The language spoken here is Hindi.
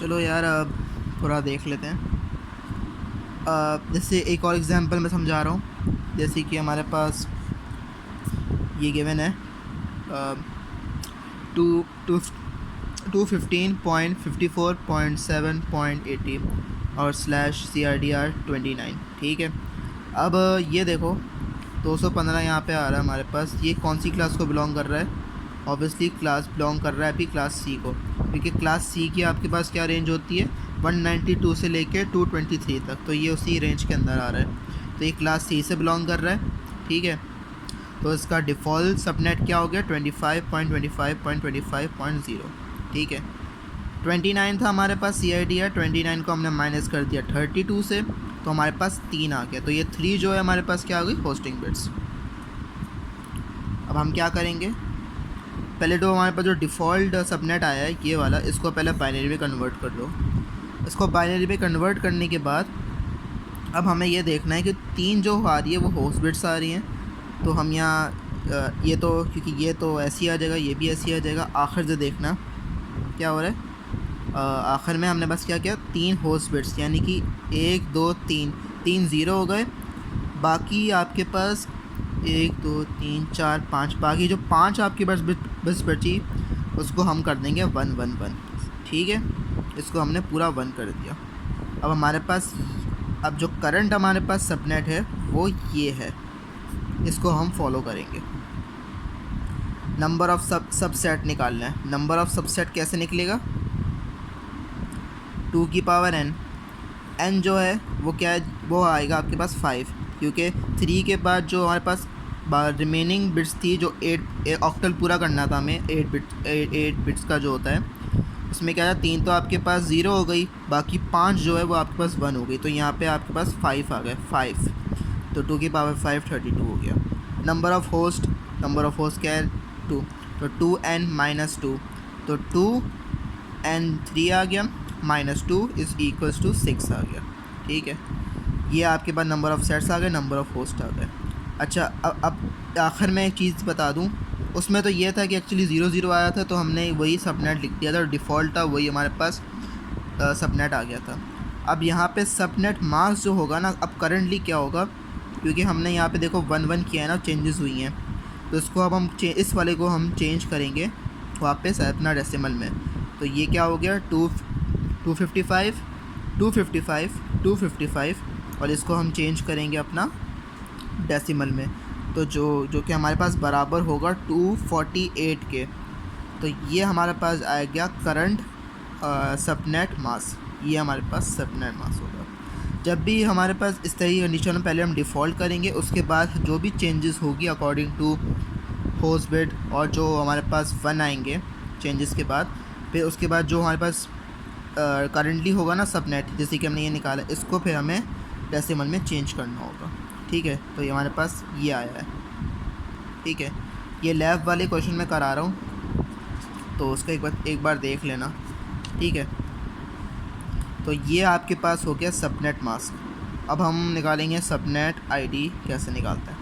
चलो यार अब थोड़ा देख लेते हैं। जैसे एक और एग्जांपल मैं समझा रहा हूँ। जैसे कि हमारे पास ये गिवन है टू टू 215.54.7.80 और /CRDR29। ठीक है। अब ये देखो 215 यहाँ पे आ रहा है हमारे पास। ये कौन सी क्लास को बिलोंग कर रहा है? ऑब्वियसली क्लास बिलोंग कर रहा है अभी क्लास सी को, क्योंकि क्लास सी की आपके पास क्या रेंज होती है 192 से लेके 223 तक, तो ये उसी रेंज के अंदर आ रहा है। तो ये क्लास सी से बिलोंग कर रहा है। ठीक है। तो इसका डिफ़ॉल्ट सबनेट क्या हो गया 25.25.25.0। ठीक है। 29 था हमारे पास CIDR, 29 को हमने माइनस कर दिया 32 से, तो हमारे पास 3 आ गया। तो ये 3 जो है हमारे पास क्या आ गई होस्टिंग बिट्स। अब हम क्या करेंगे, पहले तो हमारे पास जो डिफ़ॉल्ट सबनेट आया है ये वाला, इसको पहले बाइनरी में कन्वर्ट कर लो। इसको बाइनरी में कन्वर्ट करने के बाद अब हमें ये देखना है कि 3 जो आ रही है वो होस्ट बिट्स आ रही हैं। तो हम यहाँ ये तो क्योंकि ये तो ऐसी आ जाएगा, ये भी ऐसी आ जाएगा। आखिर से देखना क्या हो रहा है। आखिर में हमने बस क्या किया 3 होस्ट बिट्स, यानी कि 1 2 3 3 ज़ीरो हो गए। बाकी आपके पास 1 2 3 4 5, बाकी जो 5 आपके पास बस बची उसको हम कर देंगे 1 1 1। ठीक है। इसको हमने पूरा 1 कर दिया। अब हमारे पास अब जो करंट हमारे पास सबनेट है वो ये है, इसको हम फॉलो करेंगे। नंबर ऑफ़ सबसेट निकालना है। नंबर ऑफ़ सबसेट कैसे निकलेगा 2 की पावर n। n जो है वो क्या है, वो आएगा आपके पास 5, क्योंकि 3 के बाद जो हमारे पास रिमेनिंग बिट्स थी, जो 8 ऑक्टल पूरा करना था हमें 8 बिट्स का जो होता है, उसमें क्या है 3 तो आपके पास 0 हो गई, बाकी 5 जो है वो आपके पास 1 हो गई। तो यहाँ पे आपके पास 5 आ गए 5, तो 2 की पावर 5 32 हो गया। नंबर ऑफ़ होस्ट क्या है 2, तो 2n माइनस 2, तो 2n3 आ गया, माइनस 2 इज़ इक्वल्स टू 6 आ गया। ठीक है। ये आपके पास नंबर ऑफ़ सेट्स आ गए, नंबर ऑफ़ होस्ट आ गए। अच्छा अब आखिर में एक चीज़ बता दूं, उसमें तो ये था कि एक्चुअली 0 0 आया था, तो हमने वही सबनेट लिख दिया था, डिफ़ॉल्ट था वही हमारे पास सबनेट आ गया था। अब यहाँ पे सबनेट मास्क जो होगा ना, अब करंटली क्या होगा, क्योंकि हमने यहाँ पे देखो 1 1 किया है ना, चेंजेस हुई हैं, तो इसको अब हम इस वाले को हम चेंज करेंगे वापस अपना डेसिमल में। तो ये क्या हो गया 255 255 255, और इसको हम चेंज करेंगे अपना डेसिमल में, तो जो कि हमारे पास बराबर होगा 248 के। तो ये हमारे पास आ गया करंट सबनेट मास। ये हमारे पास सबनेट मास होगा। जब भी हमारे पास इस तरह की कंडीशन में पहले हम डिफ़ॉल्ट करेंगे, उसके बाद जो भी चेंजेस होगी अकॉर्डिंग टू होस्ट बिट, और जो हमारे पास 1 आएंगे चेंजेस के बाद, फिर उसके बाद जो हमारे पास करंटली होगा ना सबनेट, जैसे कि हमने ये निकाला, इसको फिर हमें डेसिमल में चेंज करना होगा। ठीक है। तो ये हमारे पास ये आया है। ठीक है। ये लैब वाले क्वेश्चन में करा रहा हूँ, तो उसका एक बार देख लेना। ठीक है। तो ये आपके पास हो गया सबनेट मास्क। अब हम निकालेंगे सबनेट आईडी कैसे निकालते हैं।